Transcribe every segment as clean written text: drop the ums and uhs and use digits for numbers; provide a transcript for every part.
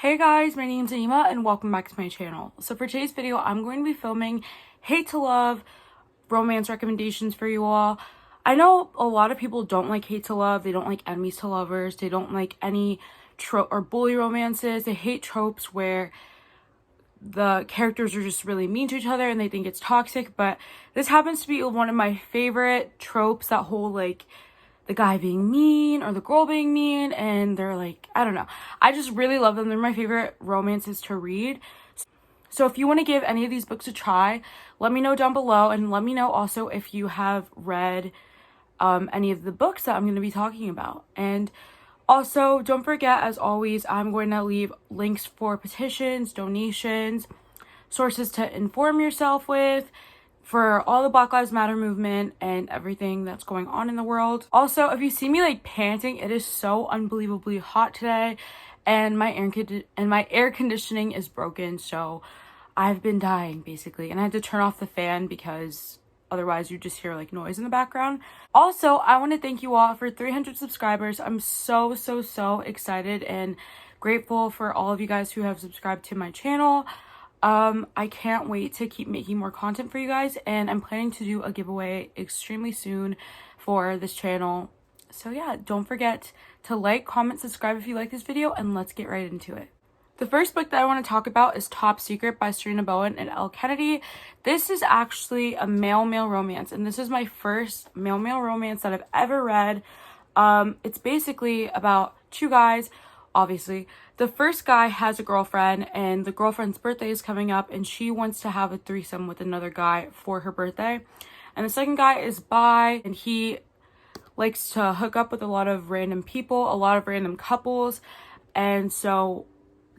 Hey guys, my name's Anima and welcome back to my channel. So for today's video, I'm going to be filming hate to love romance recommendations for you all. I know a lot of people don't like hate to love, they don't like enemies to lovers, they don't like any trope or bully romances, they hate tropes where the characters are just really mean to each other and they think it's toxic, but this happens to be one of my favorite tropes, that whole like the guy being mean or the girl being mean, and they're like, I don't know, I just really love them. They're my favorite romances to read. So if you want to give any of these books a try, let me know down below, and let me know also if you have read any of the books that I'm going to be talking about. And also, don't forget, as always, I'm going to leave links for petitions, donations, sources to inform yourself with, for all the Black Lives Matter movement and everything that's going on in the world. Also, if you see me like panting, it is so unbelievably hot today, and my air conditioning is broken, so I've been dying basically, and I had to turn off the fan because otherwise you just hear like noise in the background. Also, I want to thank you all for 300 subscribers. I'm so excited and grateful for all of you guys who have subscribed to my channel. I can't wait to keep making more content for you guys, and I'm planning to do a giveaway extremely soon for this channel. So yeah, don't forget to like, comment, subscribe if you like this video, and let's get right into it. The first book that I want to talk about is Top Secret by Serena Bowen and Elle Kennedy. This is actually a male-male romance, and this is my first male-male romance that I've ever read. It's basically about two guys. Obviously, the first guy has a girlfriend, and the girlfriend's birthday is coming up, and she wants to have a threesome with another guy for her birthday. And the second guy is bi, and he likes to hook up with a lot of random people, a lot of random couples. And so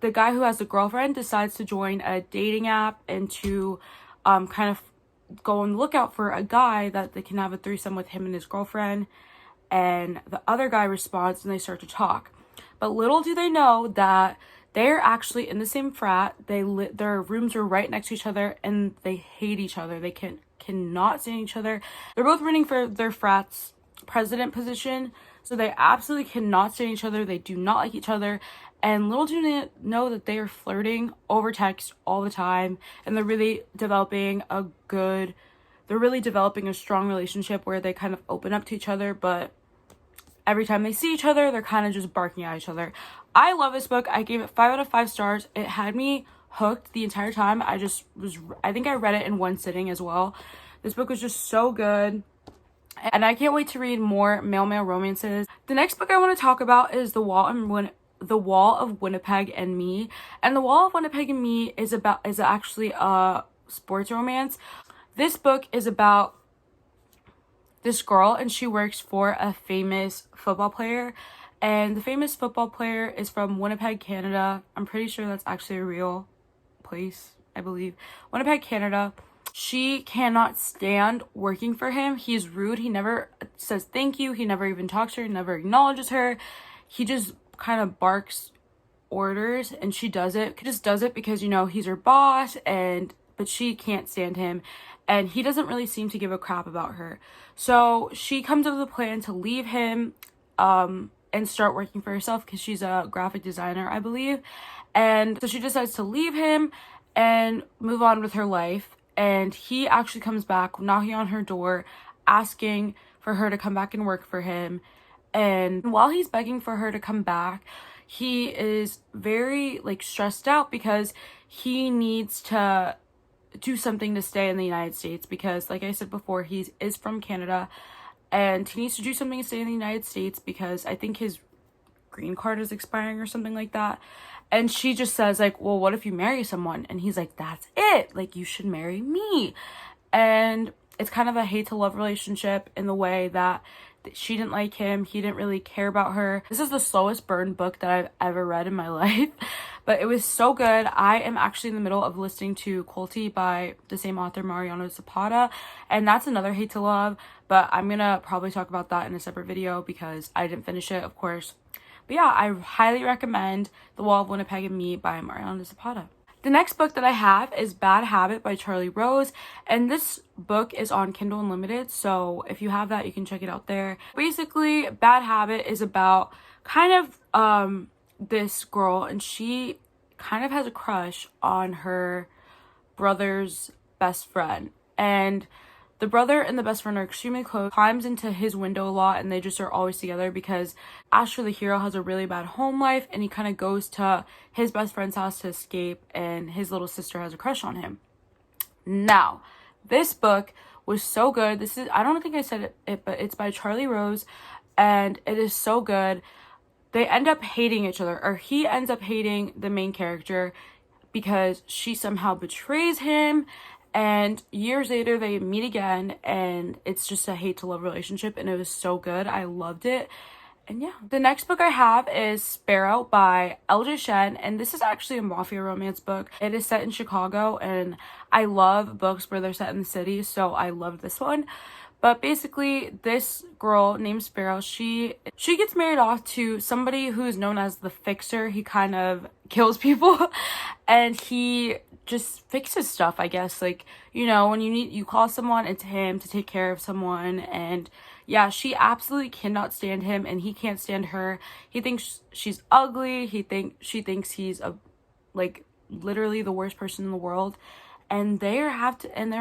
the guy who has the girlfriend decides to join a dating app and to kind of go on the lookout for a guy that they can have a threesome with him and his girlfriend. And the other guy responds, and they start to talk. But little do they know that they're actually in the same frat. Their rooms are right next to each other, and they hate each other. They cannot stand each other. They're both running for their frat's president position, so they absolutely cannot stand each other. They do not like each other, and little do they know that they are flirting over text all the time, and they're really developing a strong relationship where they kind of open up to each other, but every time they see each other, they're kind of just barking at each other. I love this book. I gave it 5 out of 5 stars. It had me hooked the entire time. I think I read it in one sitting as well. This book was just so good, and I can't wait to read more male-male romances. The next book I want to talk about is The Wall of Winnipeg and Me. And The Wall of Winnipeg and Me is actually a sports romance. This book is about this girl, and she works for a famous football player, and the famous football player is from Winnipeg, Canada. I'm pretty sure that's actually a real place, I believe. Winnipeg, Canada. She cannot stand working for him. He's rude. He never says thank you. He never even talks to her, never acknowledges her. He just kind of barks orders, and she does it. She just does it because, you know, he's her boss, but she can't stand him, and he doesn't really seem to give a crap about her. So she comes up with a plan to leave him and start working for herself, because she's a graphic designer, I believe. And so she decides to leave him and move on with her life. And he actually comes back, knocking on her door, asking for her to come back and work for him. And while he's begging for her to come back, he is very like stressed out because he needs to do something to stay in the United States, because like I said before, he is from Canada, and he needs to do something to stay in the United States because I think his green card is expiring or something like that. And she just says like, well, what if you marry someone? And he's like, that's it, like, you should marry me. And it's kind of a hate to love relationship in the way that she didn't like him, he didn't really care about her. This is the slowest burn book that I've ever read in my life, but it was so good. I am actually in the middle of listening to Colty by the same author, Mariano Zapata, and that's another hate to love, but I'm gonna probably talk about that in a separate video because I didn't finish it, of course. But yeah, I highly recommend The Wall of Winnipeg and Me by Mariano Zapata. The next book that I have is Bad Habit by Charlie Rose, and this book is on Kindle Unlimited, so if you have that, you can check it out there. Basically, Bad Habit is about kind of this girl, and she kind of has a crush on her brother's best friend. And the brother and the best friend are extremely close, climbs into his window a lot, and they just are always together because Asher, the hero, has a really bad home life, and he kind of goes to his best friend's house to escape, and his little sister has a crush on him. Now, this book was so good. This is, I don't think I said it, but it's by Charlie Rose, and it is so good. They end up hating each other, or he ends up hating the main character because she somehow betrays him, and years later they meet again, and it's just a hate to love relationship, and it was so good. I loved it. And yeah, the next book I have is Sparrow by LJ Shen, and this is actually a mafia romance book. It is set in Chicago, and I love books where they're set in the city, so I love this one. But basically, this girl named Sparrow, she gets married off to somebody who's known as the Fixer. He kind of kills people, and he just fixes stuff, I guess. Like, you know, when you call someone, it's him to take care of someone. And yeah, she absolutely cannot stand him, and he can't stand her. He thinks she's ugly. She thinks he's like literally the worst person in the world. And they're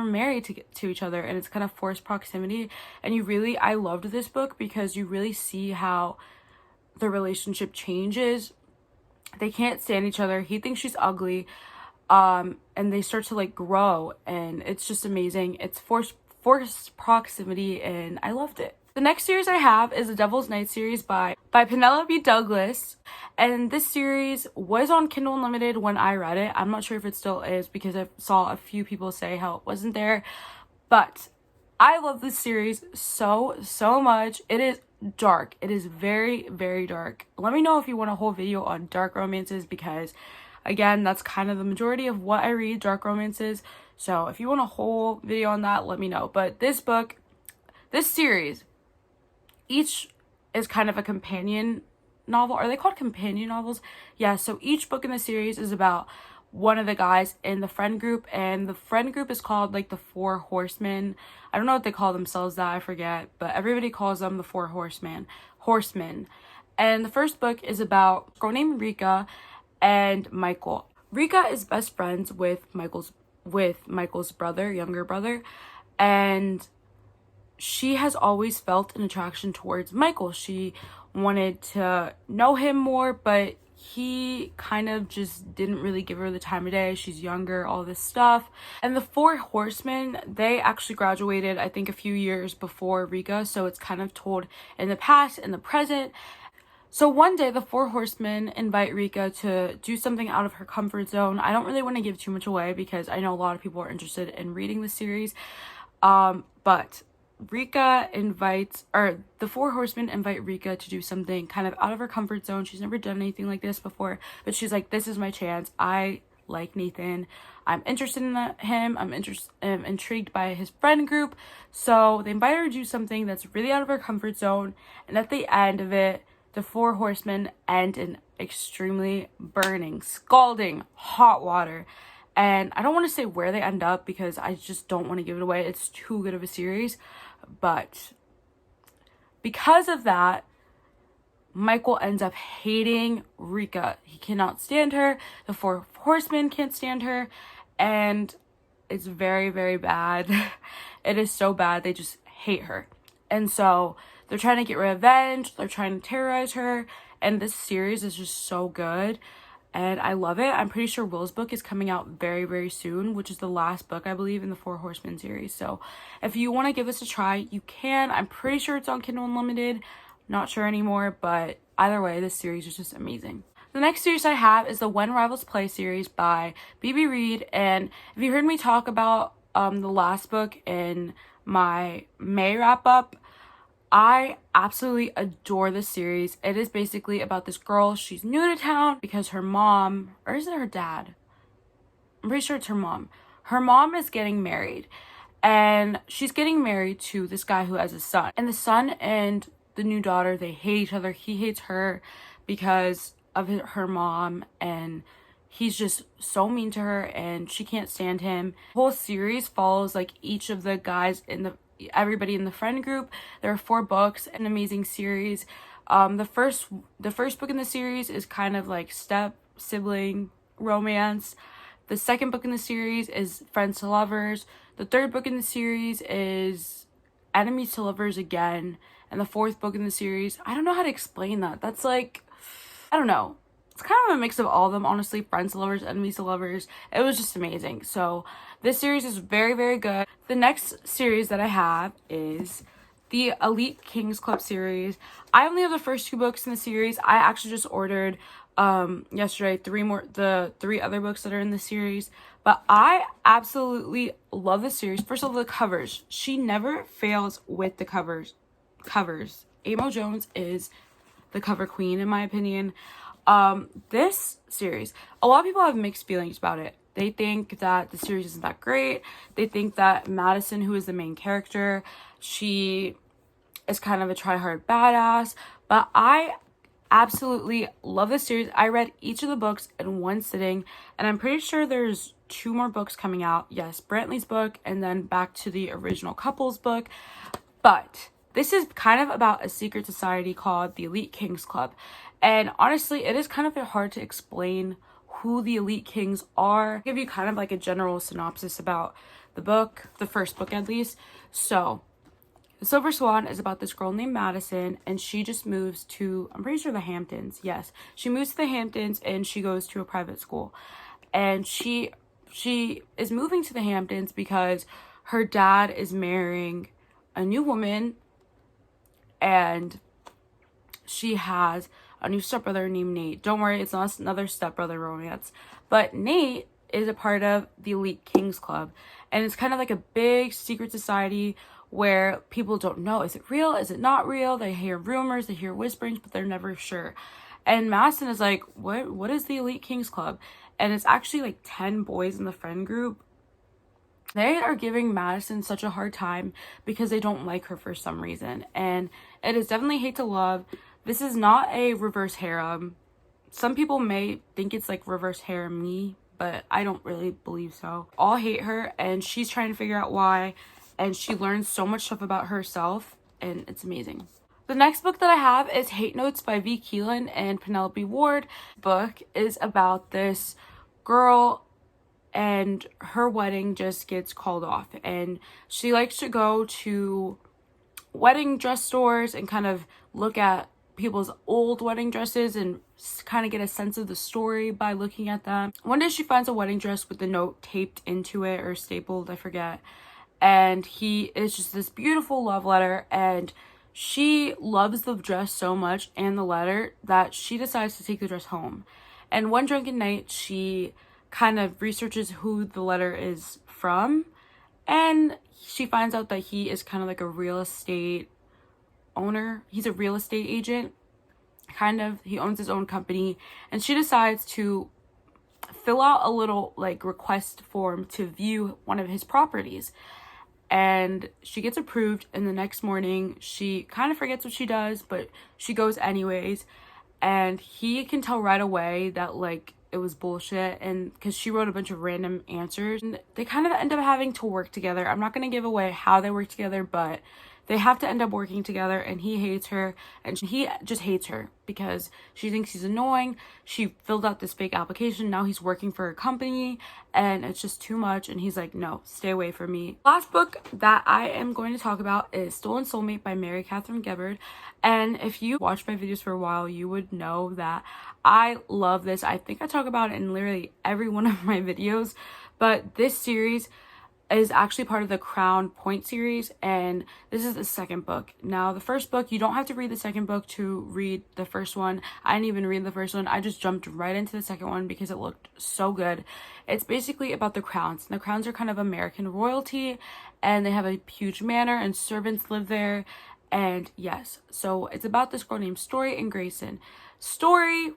married to each other, and it's kind of forced proximity. And I loved this book because you really see how the relationship changes. They can't stand each other. He thinks she's ugly, and they start to like grow, and it's just amazing. It's forced proximity, and I loved it. The next series I have is the Devil's Night series by Penelope Douglas. And this series was on Kindle Unlimited when I read it. I'm not sure if it still is because I saw a few people say how it wasn't there. But I love this series so much. It is dark. It is very, very dark. Let me know if you want a whole video on dark romances because, again, that's kind of the majority of what I read, dark romances. So if you want a whole video on that, let me know. But this series, each is kind of a companion novel. Are they called companion novels? Yeah, so each book in the series is about one of the guys in the friend group, and the friend group is called like the Four Horsemen. I don't know what they call themselves, that I forget, but everybody calls them the Four Horsemen. And the first book is about a girl named Rika and Michael. Rika is best friends with Michael's younger brother, and she has always felt an attraction towards Michael. She wanted to know him more, but he kind of just didn't really give her the time of day. She's younger, all this stuff. And the Four Horsemen, they actually graduated, I think, a few years before Rika, so it's kind of told in the past and the present. So one day, the Four Horsemen invite Rika to do something out of her comfort zone. I don't really want to give too much away because I know a lot of people are interested in reading the series, but the Four Horsemen invite Rika to do something kind of out of her comfort zone. She's never done anything like this before, but she's like, this is my chance. I like Nathan. I'm interested in him. I'm intrigued by his friend group. So they invite her to do something that's really out of her comfort zone. And at the end of it, the Four Horsemen end in extremely burning, scalding hot water. And I don't want to say where they end up because I just don't want to give it away. It's too good of a series. But because of that, Michael ends up hating Rika. He cannot stand her. The Four Horsemen can't stand her. And it's very, very bad. It is so bad. They just hate her. And so they're trying to get revenge. They're trying to terrorize her. And this series is just so good. And I love it. I'm pretty sure Will's book is coming out very, very soon, which is the last book, I believe, in the Four Horsemen series. So if you want to give this a try, you can. I'm pretty sure it's on Kindle Unlimited. Not sure anymore, but either way, this series is just amazing. The next series I have is the When Rivals Play series by B.B. Reed. And if you heard me talk about the last book in my May wrap-up, I absolutely adore this series. It is basically about this girl. She's new to town because her mom, or is it her dad? I'm pretty sure it's her mom. Her mom is getting married, and she's getting married to this guy who has a son. And the son and the new daughter, they hate each other. He hates her because of her mom, and he's just so mean to her, and she can't stand him. The whole series follows like each of the guys everybody in the friend group. There are 4 books, an amazing series. The first book in the series is kind of like step sibling romance. The second book in the series is Friends to Lovers. The third book in the series is Enemies to Lovers again. And the fourth book in the series, I don't know how to explain that. That's like, I don't know. It's kind of a mix of all of them, honestly. Friends to Lovers, Enemies to Lovers. It was just amazing. So this series is very, very good. The next series that I have is the Elite Kings Club series. I only have the first 2 books in the series. I actually just ordered yesterday the 3 other books that are in the series, but I absolutely love this series. First of all, the covers. She never fails with the covers. Amo Jones is the cover queen, in my opinion. This series, a lot of people have mixed feelings about it. They think that the series isn't that great. They think that Madison, who is the main character, she is kind of a try-hard badass, but I absolutely love this series. I read each of the books in one sitting, and I'm pretty sure there's 2 more books coming out. Yes, Brantley's book, and then back to the original couple's book. But this is kind of about a secret society called the Elite Kings Club. And honestly, it is kind of hard to explain who the Elite Kings are. I'll give you kind of like a general synopsis about the book, the first book at least. So The Silver Swan is about this girl named Madison, and she just moves to, I'm pretty sure, the Hamptons. Yes, she moves to the Hamptons, and she goes to a private school. And she is moving to the Hamptons because her dad is marrying a new woman, and she has a new stepbrother named Nate. Don't worry, it's not another stepbrother romance. But Nate is a part of the Elite Kings Club, and it's kind of like a big secret society where people don't know, is it real, is it not real? They hear rumors, they hear whisperings, but they're never sure. And Madison is like, what is the Elite Kings Club? And it's actually like 10 boys in the friend group. They are giving Madison such a hard time because they don't like her for some reason. And it is definitely hate to love. This is not a reverse harem. Some people may think it's like reverse harem-y, but I don't really believe so. All hate her, and she's trying to figure out why. And she learns so much stuff about herself, and it's amazing. The next book that I have is Hate Notes by V. Keelan and Penelope Ward. The book is about this girl, and her wedding just gets called off. And she likes to go to wedding dress stores and kind of look at people's old wedding dresses and kind of get a sense of the story by looking at them. One day she finds a wedding dress with the note taped into it, or stapled, I forget. And it's just this beautiful love letter, and she loves the dress so much and the letter that she decides to take the dress home. And one drunken night, she kind of researches who the letter is from, and she finds out that he is kind of like a real estate owner. He's a real estate agent, kind of. He owns his own company, and she decides to fill out a little like request form to view one of his properties. And she gets approved, and the next morning she kind of forgets what she does, but she goes anyways. And he can tell right away that like it was bullshit, and because she wrote a bunch of random answers, and they kind of end up having to work together. I'm not going to give away how they work together, but they have to end up working together, and he hates her, and he just hates her because she thinks he's annoying. She filled out this fake application. Now he's working for a company, and it's just too much, and he's like, no, stay away from me. Last book that I am going to talk about is Stolen Soulmate by Mary Catherine Gebhard. And if you watched my videos for a while, you would know that I love this. I think I talk about it in literally every one of my videos, but this series is actually part of the Crown Point series, and this is the second book. Now, the first book, you don't have to read the second book to read the first one. I didn't even read the first one. I just jumped right into the second one because it looked so good. It's basically about the Crowns. The Crowns are kind of American royalty, and they have a huge manor, and servants live there. And yes, so it's about this girl named Story and Grayson. Story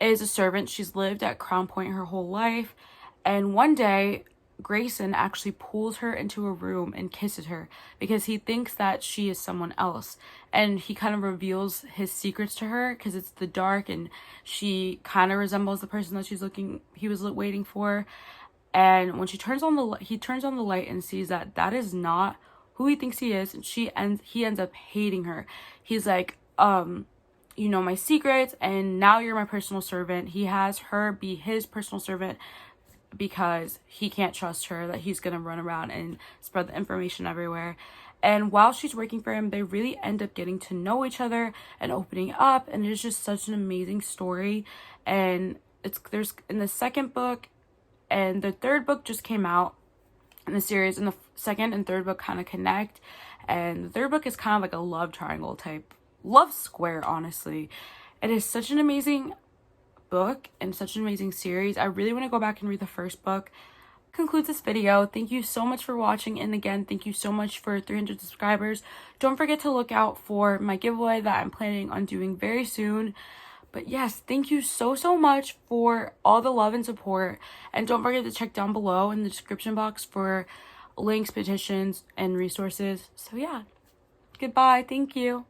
is a servant. She's lived at Crown Point her whole life, and one day Grayson actually pulls her into a room and kisses her because he thinks that she is someone else, and he kind of reveals his secrets to her because it's the dark, and she kind of resembles the person that he was waiting for. And when he turns on the light and sees that that is not who he thinks he is, and he ends up hating her. He's like, you know my secrets, and now you're my personal servant. He has her be his personal servant because he can't trust her, that he's gonna run around and spread the information everywhere. And while she's working for him, they really end up getting to know each other and opening up, and it's just such an amazing story. And there's in the second book, and the third book just came out in the series, and the second and third book kind of connect, and the third book is kind of like a love triangle type, love square, honestly. It is such an amazing book and such an amazing series. I really want to go back and read the first book. Concludes this video. Thank you so much for watching, and again, thank you so much for 300 subscribers. Don't forget to look out for my giveaway that I'm planning on doing very soon. But yes, thank you so much for all the love and support, and don't forget to check down below in the description box for links, petitions, and resources. So yeah, goodbye. Thank you.